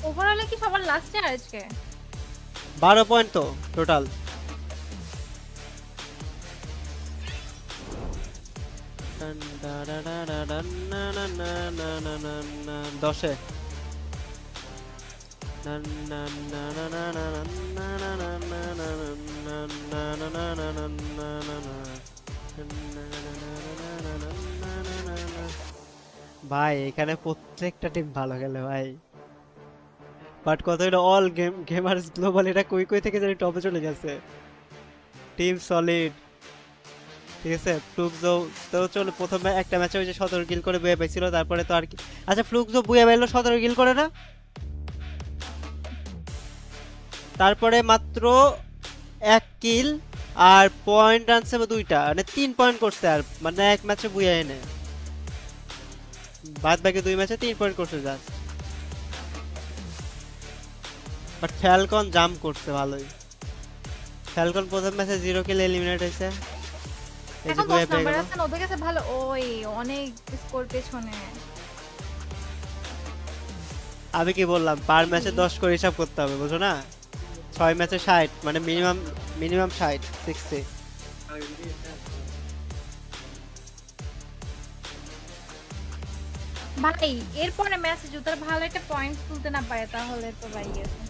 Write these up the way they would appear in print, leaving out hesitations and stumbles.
ওভারঅলে কি সবার লাস্টে আজকে 12 পয়েন্ট তো টোটাল। দশে ভাই এখানে প্রত্যেকটা টিম ভালো খেলে ভাই, বাট কত এটা অল গেমার্স গ্লোবাল এটা কই কই থেকে জানি টপে চলে গেছে। টিম সলিড, ঠিক আছে। ফ্লুকজো তো চলো প্রথমে একটা ম্যাচে ওই যে 17 কিল করে বুয়া পাইছিল, তারপরে তো আর কি। আচ্ছা ফ্লুকজো বুয়া পাইলো 17 কিল করে না, তারপরে মাত্র 1 কিল আর পয়েন্ট আনছে দুইটা, মানে 3 পয়েন্ট করছে, আর মানে এক ম্যাচে বুয়া এনে বাদ বাকি 2 ম্যাচে 3 পয়েন্ট করছে জাস্ট। বাট ফ্যালকন জাম্প করছে ভালোই। ফ্যালকন প্রথম ম্যাচে 0 কিল এলিমিনেট হয়েছে, এই যে এখন 10 বুয়া পেয়ে নাম্বার গেল। আছে ওদের কাছে ভালো ওই অনেক স্কোর পেছনে আমি কি বললাম পার ম্যাচে 10 করে হিসাব করতে হবে, বুঝো না? 6 ম্যাচে 60, মানে মিনিমাম মিনিমাম 60 60। ভাই এরপরে ম্যাচে যদি তারা ভালো একটা পয়েন্ট তুলতে না পারে তাহলে তো ভাই গেছে।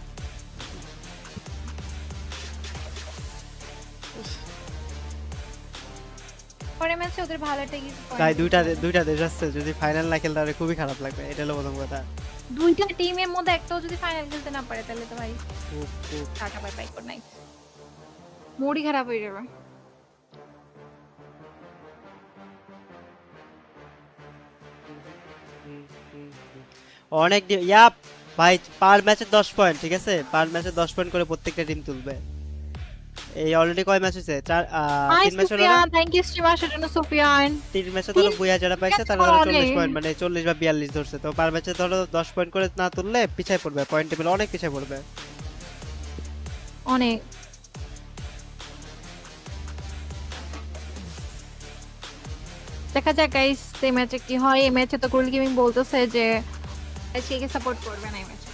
পরে ম্যাচে ওদের ভালো একটা কিছু তাই পয়েন্ট দুইটা দেশ আসছে, যদি ফাইনাল না খেলে তাহলে খুবই খারাপ লাগবে, এটা হলো প্রথম কথা। দুইটা টিমের মধ্যে একটাও যদি ফাইনাল খেলতে না পারে তাহলে তো ভাই উফ, উফ। Tata bye bye good night, মুডই খারাপ হয়ে যাবে। অনেক ইয়াপ ভাই, পার ম্যাচে 10 পয়েন্ট, ঠিক আছে, পার ম্যাচে 10 পয়েন্ট করে প্রত্যেকটা টিম তুলবে। এই অলরেডি কয় ম্যাচ হয়েছে? 3 ম্যাচ হলো না? Sufiyan thank you so much জন্য সুফিয়ান 3 ম্যাচে ধরো বুয়া যারা পাইছে তারা ধরো 40 অনেক পয়েন্ট, মানে 40 বা 42 ধরছে, তো পার ম্যাচে ধরো 10 পয়েন্ট করে না তুললে পিছায় পড়বে, পয়েন্ট টেবিল অনেক পিছায় পড়বে। অনেক দেখা যাক গাইস এই ম্যাচে কি হয়। এই ম্যাচে তো গোল গেমিং বলতেছে যে আজকে সাপোর্ট করবে না এই ম্যাচে,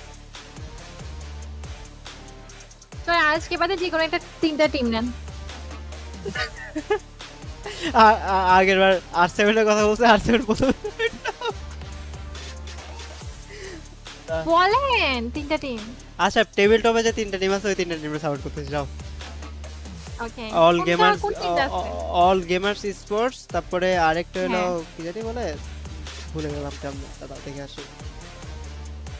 তো আজকে বাদে যে কোনো একটা তিনটা টিম নেন। আগের বার আর7 এর কথা বলছে, আর7 প্রথম। বলেন তিনটা টিম। আচ্ছা টেবিল টপে যে 3টা টিম আছে ওই 3টা টিমে সাপোর্ট করতেছি, যাও। ওকে অল গেমার্স, কোন টিমটা আছে? অল গেমার্স স্পোর্টস, তারপরে আরেকটা হলো হ্যাঁ কি জানি বলে, ভুলে গেলাম কেমন, দাদা দেখে আসি।